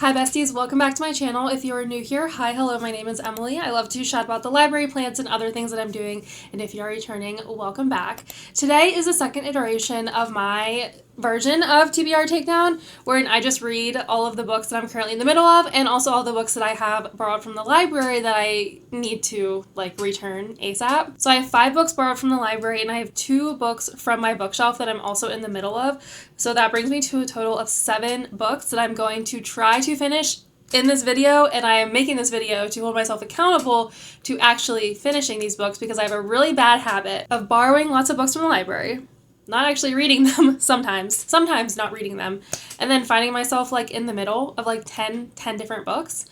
Hi besties, welcome back to my channel. If you are new here, hi, hello, my name is Emily. I love to chat about the library, plants, and other things that I'm doing, and if you are returning, welcome back. Today is the second iteration of my version of TBR Takedown, wherein I just read all of the books that I'm currently in the middle of, and also all the books that I have borrowed from the library that I need to, return ASAP. So I have 5 books borrowed from the library, and I have 2 books from my bookshelf that I'm also in the middle of. So that brings me to a total of 7 books that I'm going to try to finish in this video, and I am making this video to hold myself accountable to actually finishing these books because I have a really bad habit of borrowing lots of books from the library, not actually reading them sometimes not reading them, and then finding myself in the middle of 10 different books.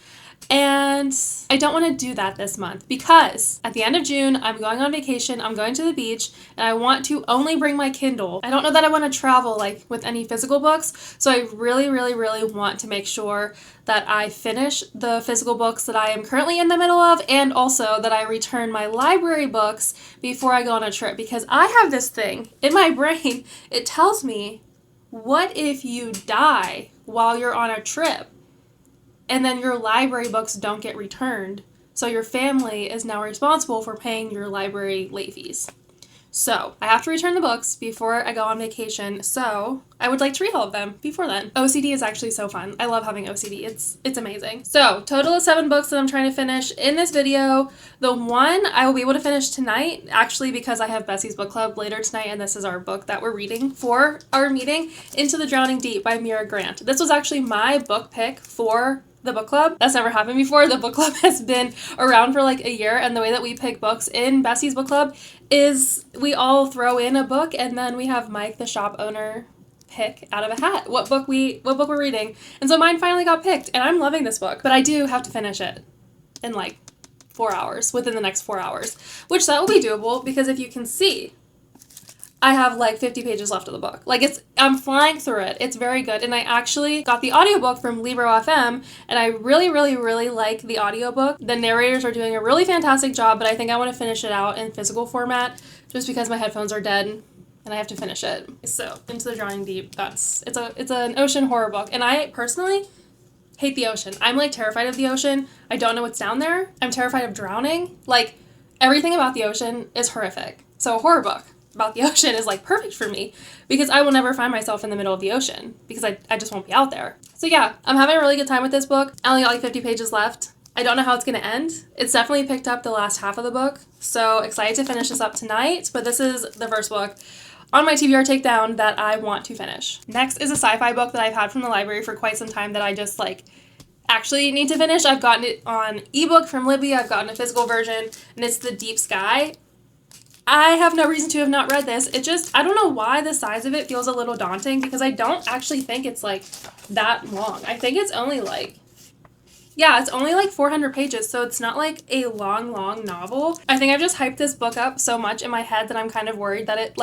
And I don't want to do that this month because at the end of June, I'm going on vacation, I'm going to the beach, and I want to only bring my Kindle. I don't know that I want to travel with any physical books, so I really want to make sure that I finish the physical books that I am currently in the middle of, and also that I return my library books before I go on a trip, because I have this thing in my brain. It tells me, what if you die while you're on a trip? And then your library books don't get returned. So your family is now responsible for paying your library late fees. So I have to return the books before I go on vacation. So I would like to read all of them before then. OCD is actually so fun. I love having OCD. It's amazing. So total of 7 books that I'm trying to finish in this video. The one I will be able to finish tonight, actually, because I have Bessie's book club later tonight, and this is our book that we're reading for our meeting, Into the Drowning Deep by Mira Grant. This was actually my book pick for the book club. That's never happened before. The book club has been around for a year, and the way that we pick books in Bessie's book club is we all throw in a book, and then we have Mike, the shop owner, pick out of a hat what book we're reading. And so mine finally got picked, and I'm loving this book, but I do have to finish it in 4 hours, within the next 4 hours, which that will be doable because if you can see, I have 50 pages left of the book. I'm flying through it. It's very good. And I actually got the audiobook from Libro FM, and I really like the audiobook. The narrators are doing a really fantastic job, but I think I want to finish it out in physical format just because my headphones are dead and I have to finish it. So, Into the Drowning Deep, it's an ocean horror book, and I personally hate the ocean. I'm terrified of the ocean. I don't know what's down there. I'm terrified of drowning. Everything about the ocean is horrific. So a horror book about the ocean is perfect for me because I will never find myself in the middle of the ocean because I just won't be out there. So yeah, I'm having a really good time with this book. I only got 50 pages left. I don't know how it's going to end. It's definitely picked up the last half of the book, so excited to finish this up tonight, but this is the first book on my TBR Takedown that I want to finish. Next is a sci-fi book that I've had from the library for quite some time that I just actually need to finish. I've gotten it on ebook from Libby, I've gotten a physical version, and it's The Deep Sky. I have no reason to have not read this. I don't know why the size of it feels a little daunting because I don't actually think it's that long. I think it's only it's only 400 pages, so it's not a long novel. I think I've just hyped this book up so much in my head that I'm kind of worried that it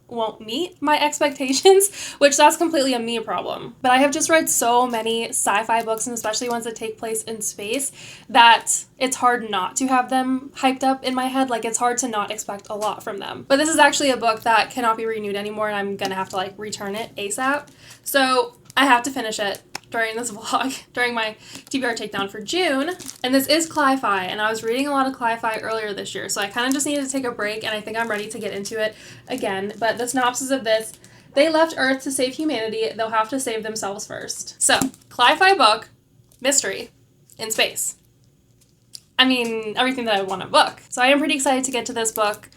won't meet my expectations, which that's completely a me problem. But I have just read so many sci-fi books, and especially ones that take place in space, that it's hard not to have them hyped up in my head. It's hard to not expect a lot from them. But this is actually a book that cannot be renewed anymore, and I'm gonna have to return it ASAP. So I have to finish it during this vlog, during my TBR Takedown for June. And this is Cli-Fi, and I was reading a lot of Cli-Fi earlier this year, so I kind of just needed to take a break, and I think I'm ready to get into it again. But the synopsis of this: they left Earth to save humanity, they'll have to save themselves first. So, Cli-Fi book, mystery, in space. I mean, everything that I want in a book. So I am pretty excited to get to this book.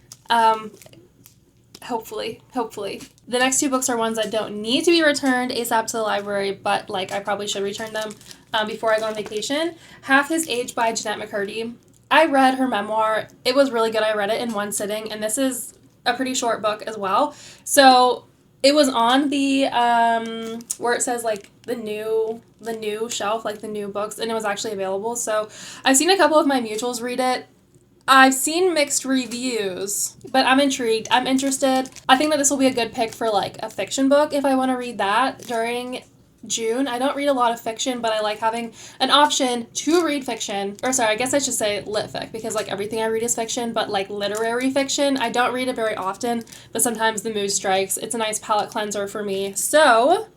Hopefully. The next 2 books are ones that don't need to be returned ASAP to the library, but I probably should return them before I go on vacation. Half His Age by Jennette McCurdy. I read her memoir. It was really good. I read it in one sitting, and this is a pretty short book as well. So it was on the where it says the new shelf, the new books, and it was actually available. So I've seen a couple of my mutuals read it. I've seen mixed reviews, but I'm intrigued. I'm interested. I think that this will be a good pick for a fiction book if I want to read that during June. I don't read a lot of fiction, but I like having an option to read fiction. Or sorry, I guess I should say lit fic, because everything I read is fiction, but literary fiction, I don't read it very often, but sometimes the mood strikes. It's a nice palate cleanser for me. So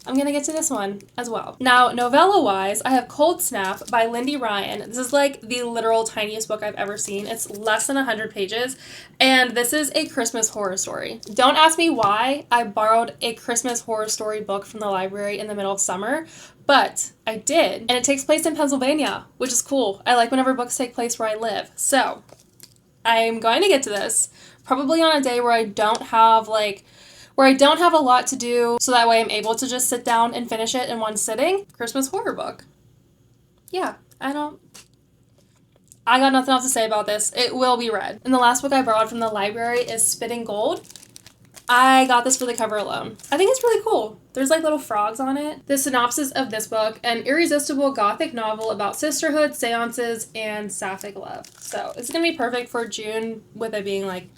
I'm gonna get to this one as well. Now, novella-wise, I have Cold Snap by Lindy Ryan. This is like the literal tiniest book I've ever seen. It's less than 100 pages, and this is a Christmas horror story. Don't ask me why I borrowed a Christmas horror story book from the library in the middle of summer, but I did, and it takes place in Pennsylvania, which is cool. I like whenever books take place where I live. So, I'm going to get to this, probably on a day where I don't have a lot to do, so that way I'm able to just sit down and finish it in one sitting. Christmas horror book. Yeah, I got nothing else to say about this. It will be read. And the last book I borrowed from the library is Spitting Gold. I got this for the cover alone. I think it's really cool. There's like little frogs on it. The synopsis of this book: an irresistible gothic novel about sisterhood, seances, and sapphic love. So it's gonna be perfect for June, with it being like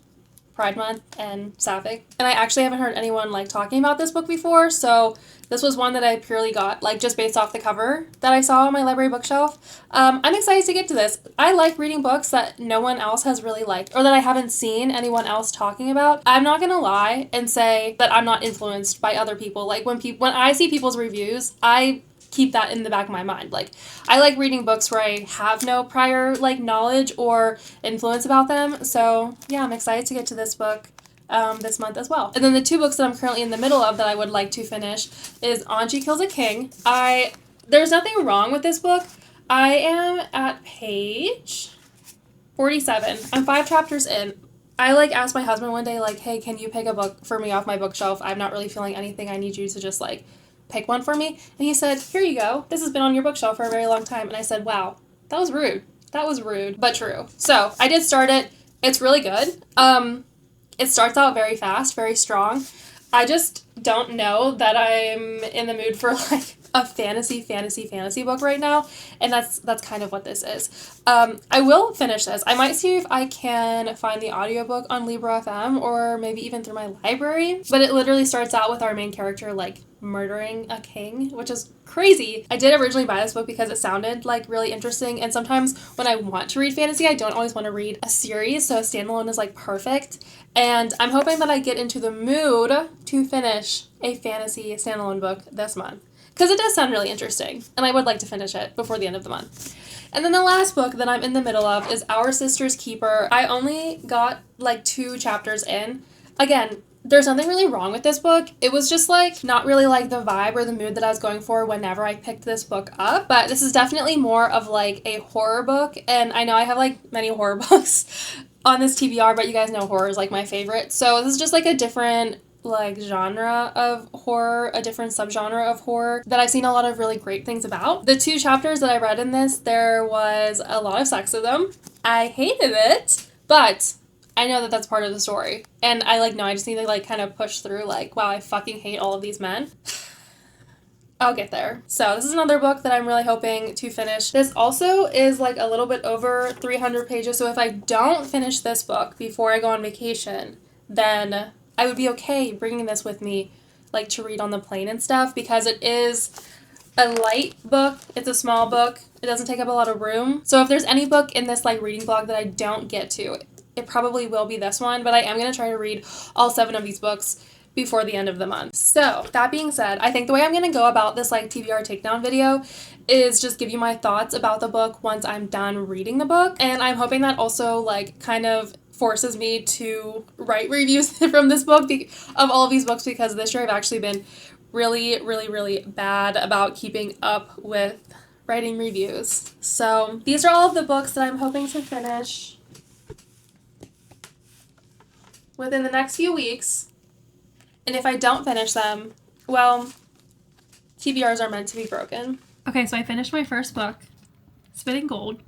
Pride Month and Sapphic. And I actually haven't heard anyone like talking about this book before, so this was one that I purely got like just based off the cover that I saw on my library bookshelf. I'm excited to get to this. I like reading books that no one else has really liked, or that I haven't seen anyone else talking about. I'm not gonna lie and say that I'm not influenced by other people. Like when I see people's reviews, I keep that in the back of my mind. Like, I like reading books where I have no prior like knowledge or influence about them. So yeah, I'm excited to get to this book this month as well. And then the two books that I'm currently in the middle of that I would like to finish is Anji Kills a King. There's nothing wrong with this book. I am at page 47. I'm 5 chapters in. I like asked my husband one day, like, hey, can you pick a book for me off my bookshelf? I'm not really feeling anything. I need you to just like pick one for me. And he said, here you go. This has been on your bookshelf for a very long time. And I said, wow, that was rude. That was rude, but true. So I did start it. It's really good. It starts out very fast, very strong. I just don't know that I'm in the mood for like a fantasy book right now, and that's kind of what this is. I will finish this. I might see if I can find the audiobook on Libra FM or maybe even through my library, but it literally starts out with our main character like murdering a king, which is crazy. I did originally buy this book because it sounded like really interesting, and sometimes when I want to read fantasy, I don't always want to read a series, so a standalone is like perfect. And I'm hoping that I get into the mood to finish a fantasy standalone book this month, because it does sound really interesting, and I would like to finish it before the end of the month. And then the last book that I'm in the middle of is Our Sister's Keeper. I only got like 2 chapters in. Again, there's nothing really wrong with this book. It was just like not really like the vibe or the mood that I was going for whenever I picked this book up. But this is definitely more of like a horror book, and I know I have like many horror books on this TBR, but you guys know horror is like my favorite. So this is just like a different like genre of horror, a different subgenre of horror that I've seen a lot of really great things about. The 2 chapters that I read in this, there was a lot of sexism. I hated it, but I know that that's part of the story. And I just need to like kind of push through like, wow, I fucking hate all of these men. I'll get there. So this is another book that I'm really hoping to finish. This also is like a little bit over 300 pages. So if I don't finish this book before I go on vacation, then I would be okay bringing this with me like to read on the plane and stuff, because it is a light book. It's a small book. It doesn't take up a lot of room. So if there's any book in this like reading blog that I don't get to, it probably will be this one, but I am going to try to read all 7 of these books before the end of the month. So that being said, I think the way I'm going to go about this like TBR takedown video is just give you my thoughts about the book once I'm done reading the book. And I'm hoping that also like kind of forces me to write reviews from this book, of all of these books, because this year I've actually been really bad about keeping up with writing reviews. So these are all of the books that I'm hoping to finish within the next few weeks. And if I don't finish them, well, TBRs are meant to be broken. Okay, so I finished my first book, Spitting Gold,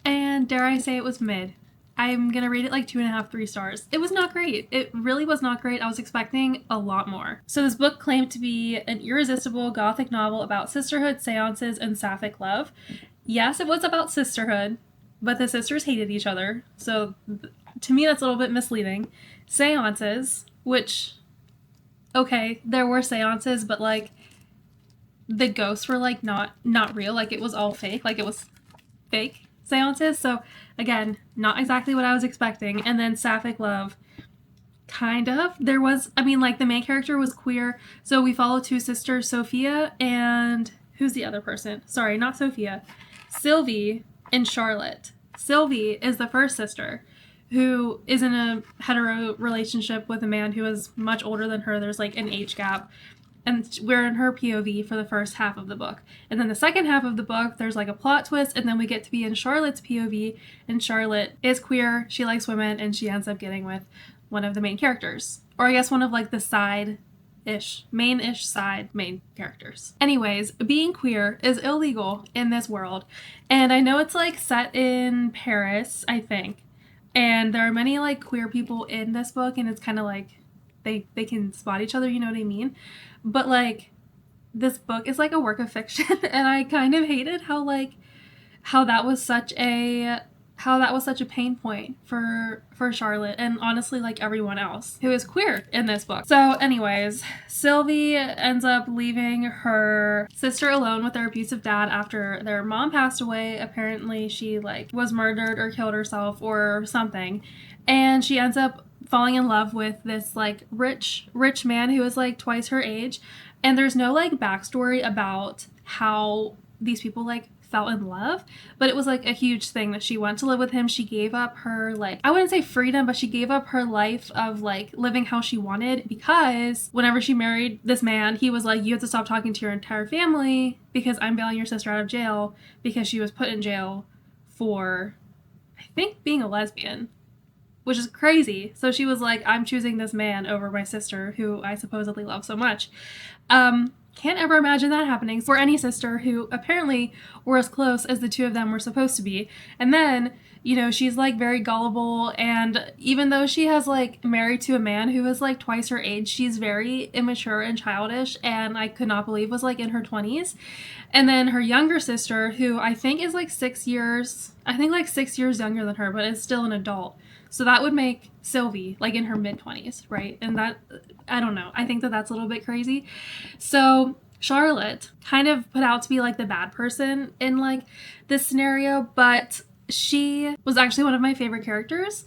and dare I say it was mid. I'm gonna rate it like 2.5, 3 stars. It was not great. It really was not great. I was expecting a lot more. So this book claimed to be an irresistible gothic novel about sisterhood, seances, and sapphic love. Yes, it was about sisterhood, but the sisters hated each other. So to me, that's a little bit misleading. Seances, which, okay, there were seances, but like the ghosts were like not real. Like it was all fake. Like it was fake seances. So again, not exactly what I was expecting. And then sapphic love, Kind of. There was, I mean, like, the main character was queer, so we follow two sisters, Sophia and who's the other person? Sorry, not Sophia. Sylvie and Charlotte. Sylvie is the first sister who is in a hetero relationship with a man who is much older than her. There's like an age gap. And we're in her POV for the first half of the book. And then the second half of the book, there's like a plot twist, and then we get to be in Charlotte's POV, and Charlotte is queer, she likes women, and she ends up getting with one of the main characters. Or I guess one of like the side-ish, main-ish side main characters. Anyways, being queer is illegal in this world. And I know it's like set in Paris, I think. And there are many like queer people in this book, and it's kind of like they can spot each other, you know what I mean? But like this book is like a work of fiction, and I kind of hated how that was such a pain point for Charlotte, and honestly like everyone else who is queer in this book. So anyways, Sylvie ends up leaving her sister alone with their abusive dad after their mom passed away. Apparently she like was murdered or killed herself or something, and she ends up falling in love with this like rich man who is like twice her age, and there's no like backstory about how these people like fell in love, but it was like a huge thing that she went to live with him. She gave up her like, I wouldn't say freedom, but she gave up her life of like living how she wanted, because whenever she married this man, he was like, you have to stop talking to your entire family because I'm bailing your sister out of jail, because she was put in jail for, I think, being a lesbian, which is crazy. So she was like, I'm choosing this man over my sister, who I supposedly love so much. Can't ever imagine that happening for any sister who apparently were as close as the two of them were supposed to be. And then, you know, she's like very gullible, and even though she has like married to a man who is like twice her age, she's very immature and childish, and I could not believe was like in her 20s. And then her younger sister, who I think is like 6 years younger than her, but is still an adult. So that would make Sylvie like in her mid-20s, right? And that, I don't know, I think that that's a little bit crazy. So Charlotte kind of put out to be like the bad person in like this scenario, but she was actually one of my favorite characters.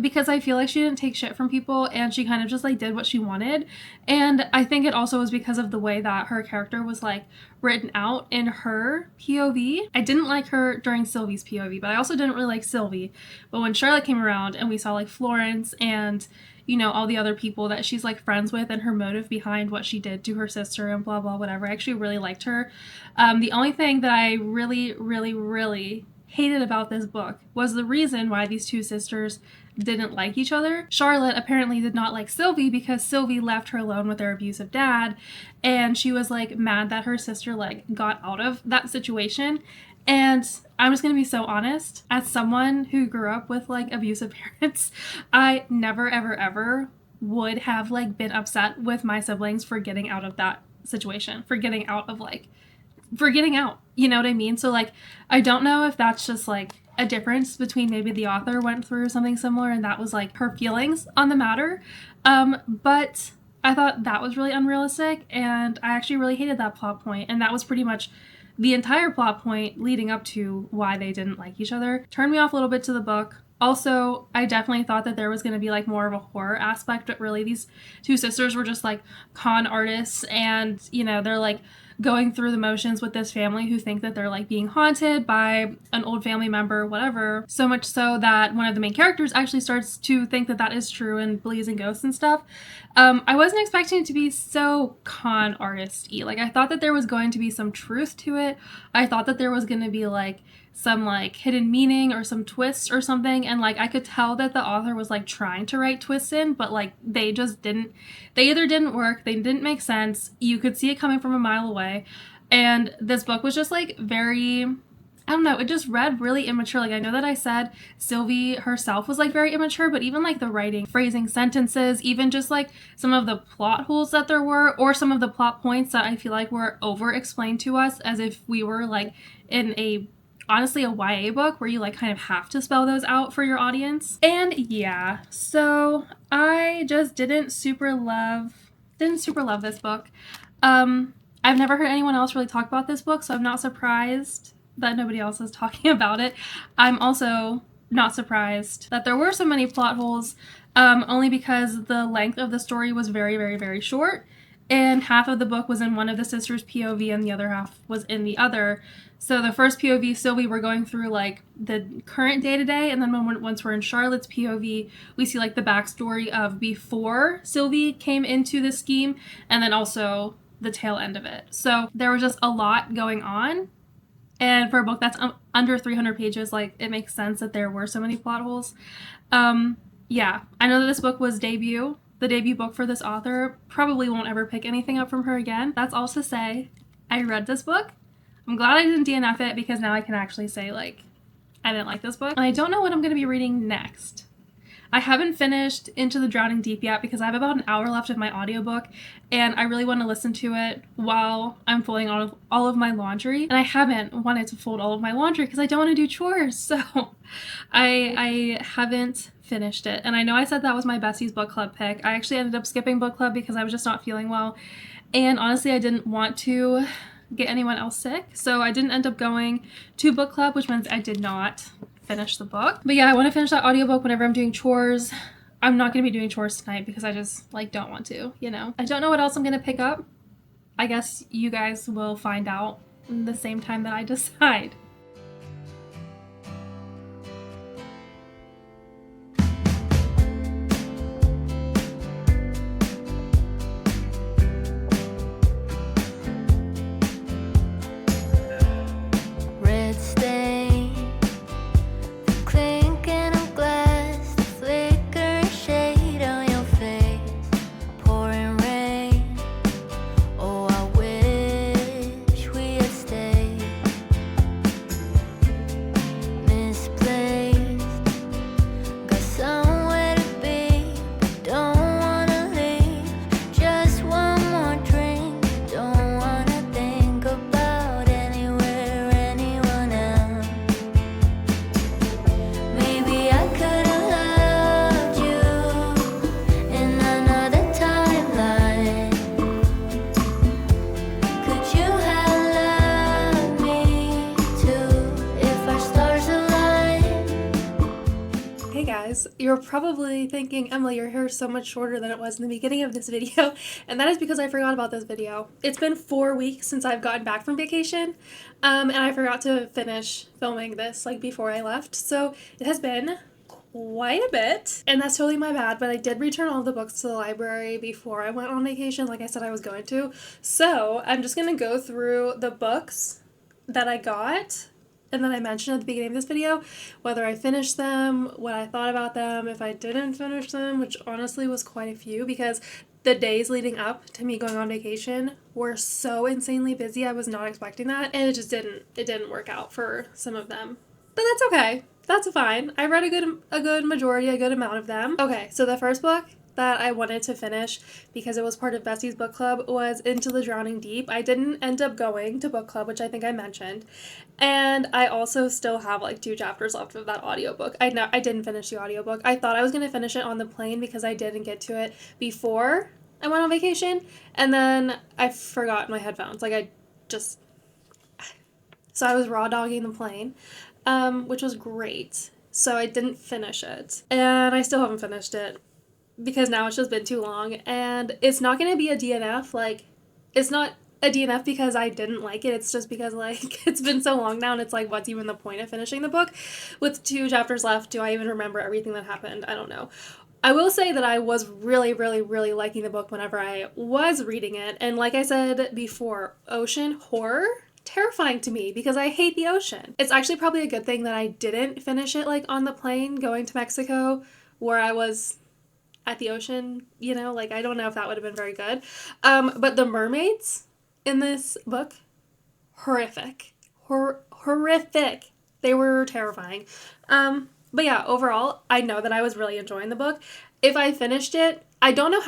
Because I feel like she didn't take shit from people, and she kind of just like did what she wanted. And I think it also was because of the way that her character was like written out in her POV. I didn't like her during Sylvie's POV, but I also didn't really like Sylvie. But when Charlotte came around and we saw like Florence and, you know, all the other people that she's like friends with, and her motive behind what she did to her sister and blah blah whatever, I actually really liked her. The only thing that I really hated about this book was the reason why these two sisters didn't like each other. Charlotte apparently did not like Sylvie because Sylvie left her alone with her abusive dad, and she was like mad that her sister like got out of that situation. And I'm just gonna be so honest, as someone who grew up with like abusive parents, I never ever would have like been upset with my siblings for getting out of that situation, for getting out, you know what I mean? So like, I don't know if that's just like a difference between maybe the author went through something similar and that was like her feelings on the matter. But I thought that was really unrealistic, and I actually really hated that plot point, and that was pretty much the entire plot point leading up to why they didn't like each other. Turned me off a little bit to the book. Also, I definitely thought that there was going to be like more of a horror aspect, but really these two sisters were just like con artists, and you know, they're like going through the motions with this family who think that they're like being haunted by an old family member, whatever. So much so that one of the main characters actually starts to think that that is true and believes in ghosts and stuff. I wasn't expecting it to be so con artist-y. Like, I thought that there was going to be some truth to it. I thought that there was going to be like some like hidden meaning or some twist or something, and like I could tell that the author was like trying to write twists in, but like they just didn't. They either didn't work, they didn't make sense, you could see it coming from a mile away. And this book was just like very, I don't know, it just read really immature. Like, I know that I said Sylvie herself was like very immature, but even like the writing, phrasing sentences, even just like some of the plot holes that there were, or some of the plot points that I feel like were over explained to us as if we were like in a, honestly, a YA book where you like kind of have to spell those out for your audience. And yeah, so I just didn't super love this book. I've never heard anyone else really talk about this book, so I'm not surprised that nobody else is talking about it. I'm also not surprised that there were so many plot holes. only because the length of the story was very, very, very short, and half of the book was in one of the sisters' POV and the other half was in the other. So the first POV, Sylvie, we're going through like the current day-to-day, and then once we're in Charlotte's POV, we see like the backstory of before Sylvie came into the scheme, and then also the tail end of it. So there was just a lot going on, and for a book that's under 300 pages, like, it makes sense that there were so many plot holes. Yeah, I know that this book was the debut book for this author. Probably won't ever pick anything up from her again. That's all to say, I read this book. I'm glad I didn't DNF it, because now I can actually say, like, I didn't like this book. And I don't know what I'm going to be reading next. I haven't finished Into the Drowning Deep yet because I have about an hour left of my audiobook, and I really want to listen to it while I'm folding all of my laundry. And I haven't wanted to fold all of my laundry because I don't want to do chores. So I haven't finished it. And I know I said that was my besties book club pick. I actually ended up skipping book club because I was just not feeling well. And honestly, I didn't want to get anyone else sick. So I didn't end up going to book club, which means I did not finish the book. But yeah, I want to finish that audiobook whenever I'm doing chores. I'm not going to be doing chores tonight because I just like don't want to, you know. I don't know what else I'm going to pick up. I guess you guys will find out the same time that I decide. You're probably thinking, Emily, your hair is so much shorter than it was in the beginning of this video, and that is because I forgot about this video. It's been 4 weeks since I've gotten back from vacation, and I forgot to finish filming this like before I left, so it has been quite a bit, and that's totally my bad, but I did return all the books to the library before I went on vacation, like I said I was going to. So I'm just gonna go through the books that I got and then I mentioned at the beginning of this video whether I finished them, what I thought about them, if I didn't finish them, which honestly was quite a few because the days leading up to me going on vacation were so insanely busy. I was not expecting that, and it didn't work out for some of them. But that's okay. That's fine. I read a good majority, a good amount of them. Okay, so the first book that I wanted to finish because it was part of Bessie's book club was Into the Drowning Deep. I didn't end up going to book club, which I think I mentioned. And I also still have like 2 chapters left of that audiobook. I didn't finish the audiobook. I thought I was going to finish it on the plane because I didn't get to it before I went on vacation. And then I forgot my headphones. So I was raw dogging the plane, which was great. So I didn't finish it. And I still haven't finished it because now it's just been too long. And it's not going to be a DNF. Like, it's not a DNF because I didn't like it. It's just because, like, it's been so long now and it's like, what's even the point of finishing the book? With 2 chapters left, do I even remember everything that happened? I don't know. I will say that I was really, really, really liking the book whenever I was reading it. And like I said before, ocean horror, terrifying to me because I hate the ocean. It's actually probably a good thing that I didn't finish it like on the plane going to Mexico where I was at the ocean, you know, like I don't know if that would have been very good. But the mermaids in this book, horrific. Horrific. They were terrifying. But yeah, overall, I know that I was really enjoying the book. If I finished it, I don't know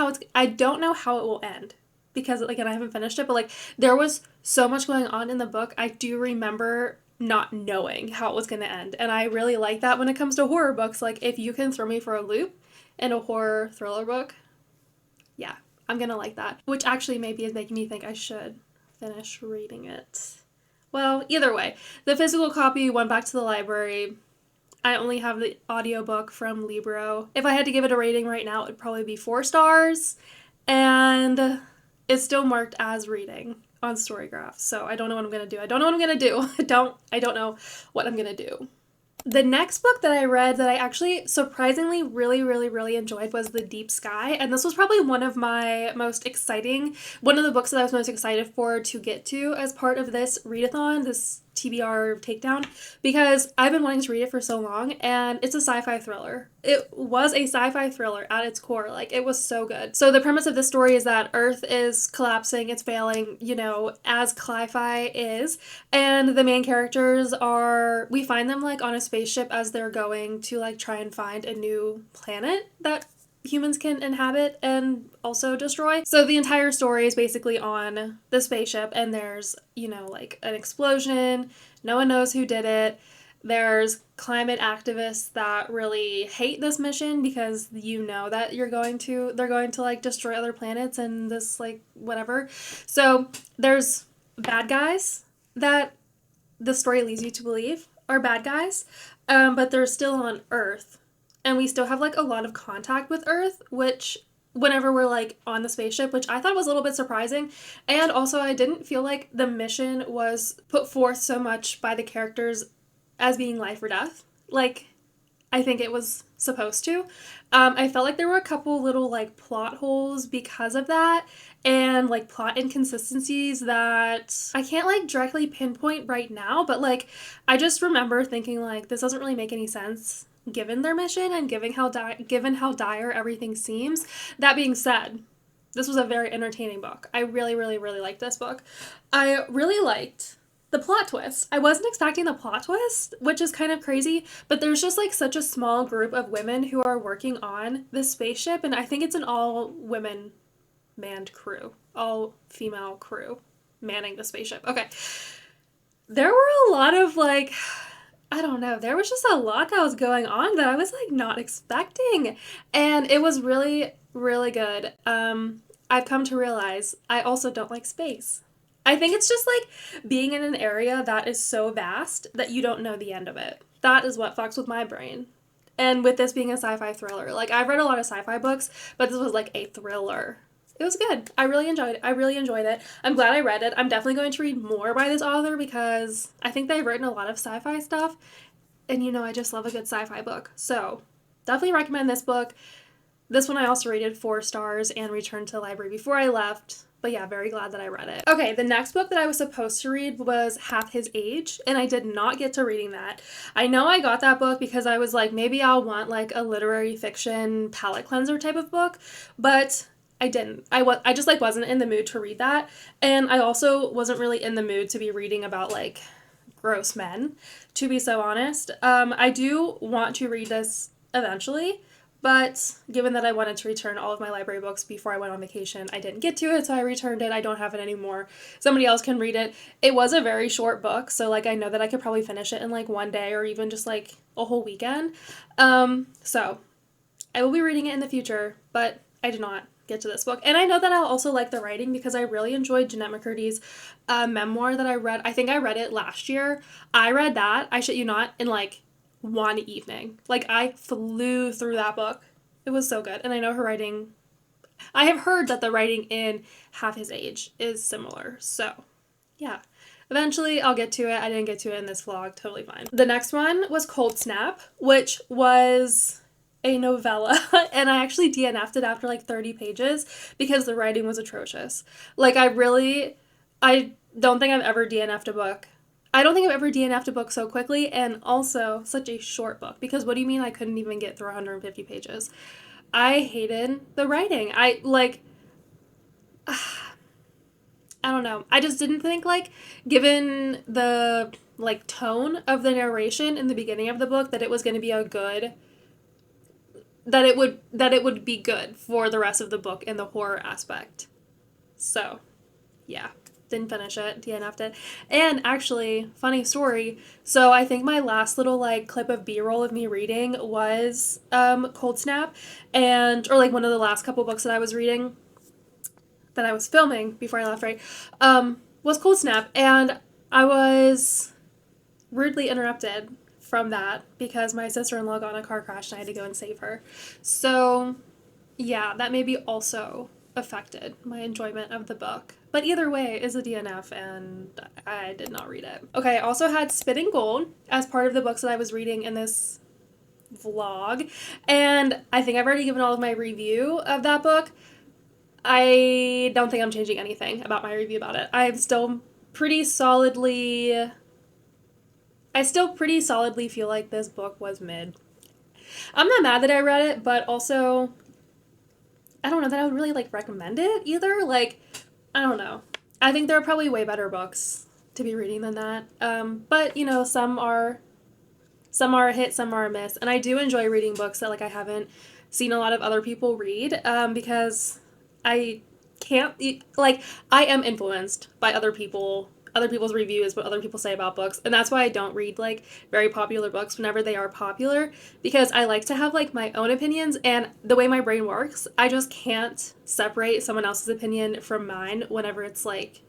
how it will end because, again, I haven't finished it, but like there was so much going on in the book. I do remember not knowing how it was going to end. And I really like that when it comes to horror books. Like if you can throw me for a loop in a horror thriller book, yeah, I'm going to like that. Which actually maybe is making me think I should finish reading it. Well, either way, the physical copy went back to the library. I only have the audiobook from Libro. If I had to give it a rating right now, it would probably be 4 stars. And it's still marked as reading on Storygraph. So I don't know what I'm going to do. I don't know know what I'm going to do. The next book that I read that I actually surprisingly really enjoyed was The Deep Sky. And this was probably one of the books that I was most excited for to get to as part of this readathon, this TBR Takedown, because I've been wanting to read it for so long, and it's a sci-fi thriller. It was a sci-fi thriller at its core. Like, it was so good. So the premise of this story is that Earth is collapsing, it's failing, as sci-fi is, and the main characters we find them, like, on a spaceship as they're going to, like, try and find a new planet that humans can inhabit and also destroy. So the entire story is basically on the spaceship, and there's, like an explosion. No one knows who did it. There's climate activists that really hate this mission because that they're going to like destroy other planets and this like whatever. So there's bad guys that the story leads you to believe are bad guys, but they're still on Earth. And we still have, like, a lot of contact with Earth, which, whenever we're, like, on the spaceship, which I thought was a little bit surprising. And also, I didn't feel like the mission was put forth so much by the characters as being life or death. Like, I think it was supposed to. I felt like there were a couple little, like, plot holes because of that. And, like, plot inconsistencies that I can't, like, directly pinpoint right now. But, like, I just remember thinking, like, this doesn't really make any sense given their mission and given how dire everything seems. That being said, this was a very entertaining book. I really liked this book. I really liked the plot twist. I wasn't expecting the plot twist, which is kind of crazy, but there's just like such a small group of women who are working on this spaceship, and I think it's an all-women manned crew, all-female crew manning the spaceship. Okay. There were a lot of like, I don't know, there was just a lot that was going on that I was like not expecting, and it was really good. I've come to realize I also don't like space. I think it's just like being in an area that is so vast that you don't know the end of it. That is what fucks with my brain. And with this being a sci-fi thriller, like I've read a lot of sci-fi books, but this was like a thriller. It was good. I really enjoyed it. I'm glad I read it. I'm definitely going to read more by this author because I think they've written a lot of sci-fi stuff. And I just love a good sci-fi book. So definitely recommend this book. This one I also rated 4 stars and returned to the library before I left. But yeah, very glad that I read it. Okay, the next book that I was supposed to read was Half His Age, and I did not get to reading that. I know I got that book because I was like, maybe I'll want like a literary fiction palate cleanser type of book, but I didn't. I just like wasn't in the mood to read that, and I also wasn't really in the mood to be reading about like gross men, to be so honest. I do want to read this eventually, but given that I wanted to return all of my library books before I went on vacation, I didn't get to it, so I returned it. I don't have it anymore. Somebody else can read it. It was a very short book, so like I know that I could probably finish it in like one day or even just like a whole weekend. So I will be reading it in the future, but I did not get to this book. And I know that I'll also like the writing because I really enjoyed Jennette McCurdy's memoir that I read. I think I read it last year. I read that, I shit you not, in like one evening. Like I flew through that book. It was so good. And I know her writing, I have heard that the writing in Half His Age is similar. So yeah, eventually I'll get to it. I didn't get to it in this vlog. Totally fine. The next one was Cold Snap, which was a novella, and I actually DNF'd it after like 30 pages because the writing was atrocious. Like I don't think I've ever DNF'd a book. I don't think I've ever DNF'd a book so quickly, and also such a short book, because what do you mean I couldn't even get through 150 pages? I hated the writing. I don't know. I just didn't think, like, given the, like, tone of the narration in the beginning of the book, that it was going to be that it would be good for the rest of the book in the horror aspect. So, yeah. Didn't finish it, DNF'd it. And actually, funny story, so I think my last little like clip of B-roll of me reading was Cold Snap, or like one of the last couple books that I was reading, that I was filming before I left, right, was Cold Snap, and I was rudely interrupted from that because my sister-in-law got in a car crash and I had to go and save her. So yeah, that maybe also affected my enjoyment of the book. But either way, it's a DNF and I did not read it. Okay, I also had Spitting Gold as part of the books that I was reading in this vlog. And I think I've already given all of my review of that book. I don't think I'm changing anything about my review about it. I still pretty solidly feel like this book was mid. I'm not mad that I read it, but also I don't know that I would really like recommend it either. Like, I don't know. I think there are probably way better books to be reading than that. But you know, some are a hit, some are a miss. And I do enjoy reading books that like I haven't seen a lot of other people read, because I can't, like, I am influenced by other people's reviews, what other people say about books. And that's why I don't read like very popular books whenever they are popular, because I like to have like my own opinions, and the way my brain works, I just can't separate someone else's opinion from mine whenever it's like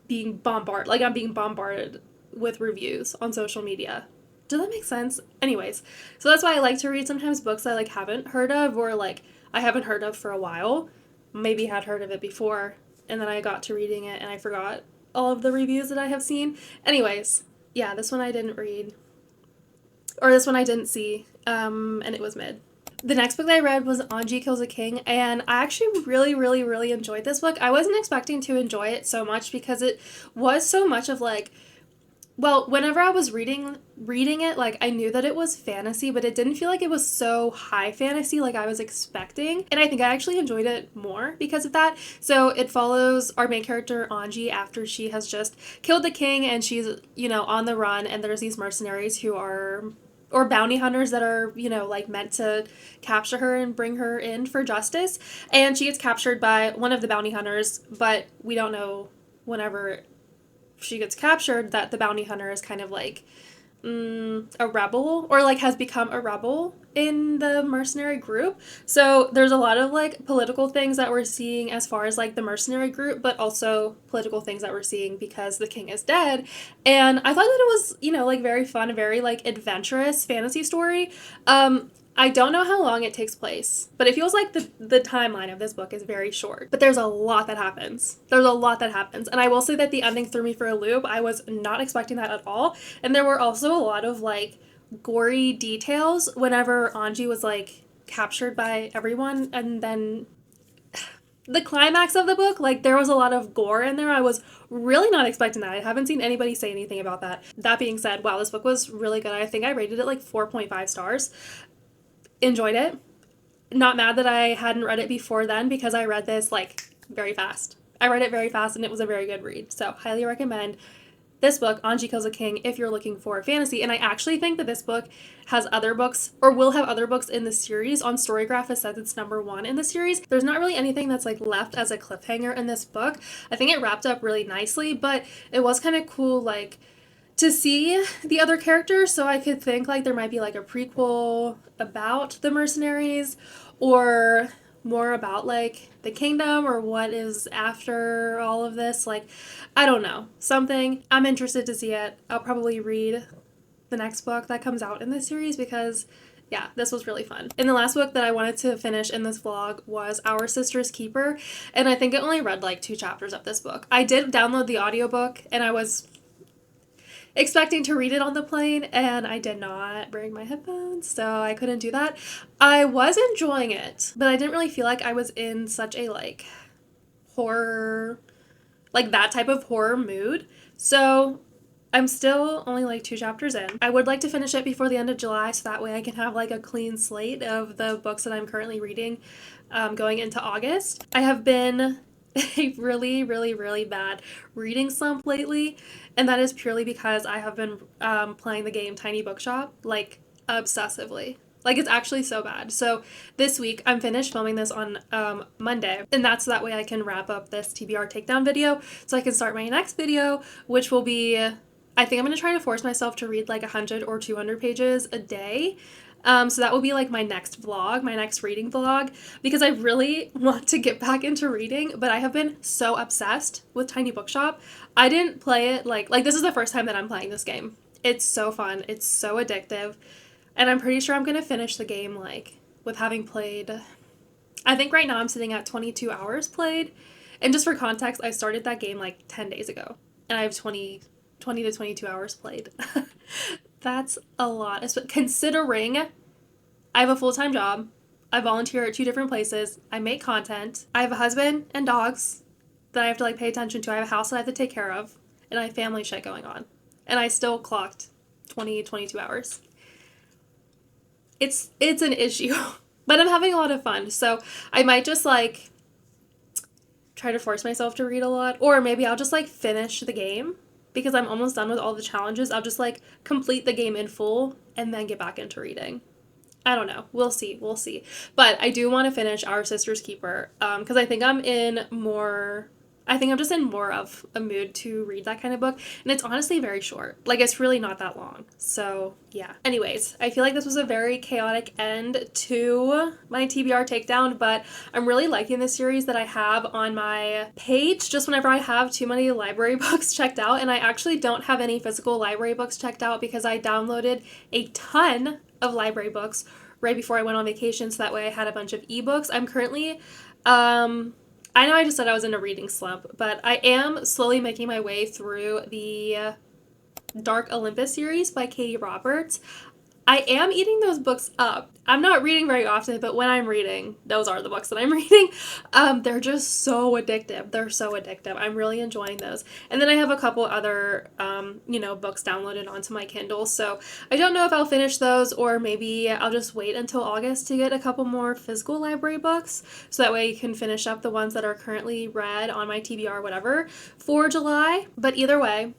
being bombarded, like I'm being bombarded with reviews on social media. Does that make sense? Anyways, so that's why I like to read sometimes books I like haven't heard of, or like I haven't heard of for a while, maybe had heard of it before, and then I got to reading it and I forgot all of the reviews that I have seen. Anyways, yeah, this one I didn't read, or this one I didn't see, and it was mid. The next book that I read was Anji Kills a King, and I actually really enjoyed this book. I wasn't expecting to enjoy it so much because it was so much of like, well, whenever I was reading it, like, I knew that it was fantasy, but it didn't feel like it was so high fantasy like I was expecting. And I think I actually enjoyed it more because of that. So it follows our main character, Anji, after she has just killed the king and she's, you know, on the run, and there's these mercenaries who are, or bounty hunters that are, you know, like meant to capture her and bring her in for justice. And she gets captured by one of the bounty hunters, but we don't know whenever she gets captured that the bounty hunter is kind of like a rebel, or like has become a rebel in the mercenary group. So there's a lot of like political things that we're seeing as far as like the mercenary group, but also political things that we're seeing because the king is dead. And I thought that it was, you know, like very fun, very like adventurous fantasy story. I don't know how long it takes place, but it feels like the timeline of this book is very short. But there's a lot that happens. And I will say that the ending threw me for a loop. I was not expecting that at all. And there were also a lot of like gory details whenever Anji was like captured by everyone, and then the climax of the book, like there was a lot of gore in there. I was really not expecting that. I haven't seen anybody say anything about that. That being said, wow, this book was really good. I think I rated it like 4.5 stars. Enjoyed it. Not mad that I hadn't read it before then, because I read this like very fast. I read it very fast and it was a very good read. So highly recommend this book, Anji Kills a King, if you're looking for fantasy. And I actually think that this book has other books, or will have other books in the series. On Storygraph it says it's number 1 in the series. There's not really anything that's like left as a cliffhanger in this book. I think it wrapped up really nicely, but it was kind of cool like to see the other characters, so I could think like there might be like a prequel about the mercenaries, or more about like the kingdom, or what is after all of this. Like, I don't know, something. I'm interested to see it. I'll probably read the next book that comes out in this series because yeah, this was really fun. And the last book that I wanted to finish in this vlog was Our Sister's Keeper, and I think I only read like 2 chapters of this book. I did download the audiobook and I was expecting to read it on the plane, and I did not bring my headphones, so I couldn't do that. I was enjoying it, but I didn't really feel like I was in such a like horror, like that type of horror mood. So I'm still only like 2 chapters in. I would like to finish it before the end of July, so that way I can have like a clean slate of the books that I'm currently reading going into August. I have been a really bad reading slump lately, and that is purely because I have been playing the game Tiny Bookshop like obsessively. Like, it's actually so bad. So this week I'm finished filming this on Monday, and that's so that way I can wrap up this TBR takedown video so I can start my next video, which will be, I think I'm going to try to force myself to read like 100 or 200 pages a day. So that will be like my next vlog, my next reading vlog, because I really want to get back into reading, but I have been so obsessed with Tiny Bookshop. I didn't play it like this is the first time that I'm playing this game. It's so fun. It's so addictive. And I'm pretty sure I'm going to finish the game, like, with having played, I think right now I'm sitting at 22 hours played. And just for context, I started that game like 10 days ago. And I have 20 to 22 hours played. That's a lot. Considering I have a full-time job, I volunteer at 2 different places, I make content, I have a husband and dogs that I have to like pay attention to, I have a house that I have to take care of, and I have family shit going on. And I still clocked 22 hours. It's an issue, but I'm having a lot of fun. So I might just like try to force myself to read a lot, or maybe I'll just like finish the game because I'm almost done with all the challenges. I'll just like complete the game in full and then get back into reading. I don't know. We'll see. We'll see. But I do want to finish Our Sister's Keeper because I think I'm just in more of a mood to read that kind of book. And it's honestly very short. Like, it's really not that long. So, yeah. Anyways, I feel like this was a very chaotic end to my TBR takedown, but I'm really liking the series that I have on my page just whenever I have too many library books checked out. And I actually don't have any physical library books checked out because I downloaded a ton of library books right before I went on vacation, so that way I had a bunch of ebooks. I'm currently, I know I just said I was in a reading slump, but I am slowly making my way through the Dark Olympus series by Katie Roberts. I am eating those books up. I'm not reading very often, but when I'm reading, those are the books that I'm reading. They're just so addictive. They're so addictive. I'm really enjoying those. And then I have a couple other, books downloaded onto my Kindle. So I don't know if I'll finish those, or maybe I'll just wait until August to get a couple more physical library books. So that way you can finish up the ones that are currently read on my TBR, whatever, for July. But either way,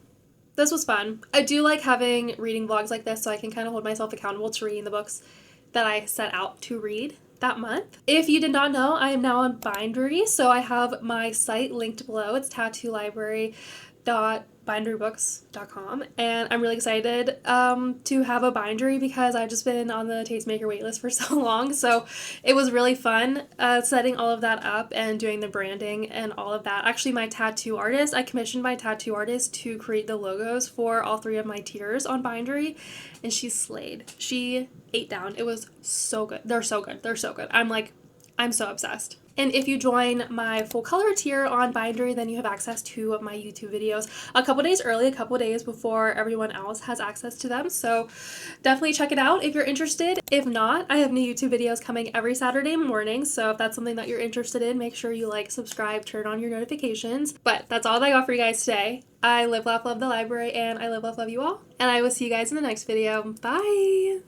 this was fun. I do like having reading vlogs like this so I can kind of hold myself accountable to reading the books that I set out to read that month. If you did not know, I am now on Bindery, so I have my site linked below. It's tattoolibrary.binderybooks.com, and I'm really excited to have a bindery because I've just been on the Tastemaker waitlist for so long, so it was really fun setting all of that up and doing the branding and all of that. Actually, I commissioned my tattoo artist to create the logos for all 3 of my tiers on Bindery, and she slayed. She ate down. It was so good. They're so good. They're so good. I'm so obsessed. And if you join my full color tier on Bindery, then you have access to my YouTube videos a couple days early, a couple days before everyone else has access to them. So definitely check it out if you're interested. If not, I have new YouTube videos coming every Saturday morning. So if that's something that you're interested in, make sure you like, subscribe, turn on your notifications. But that's all I got for you guys today. I live, laugh, love the library, and I live, laugh, love you all. And I will see you guys in the next video. Bye!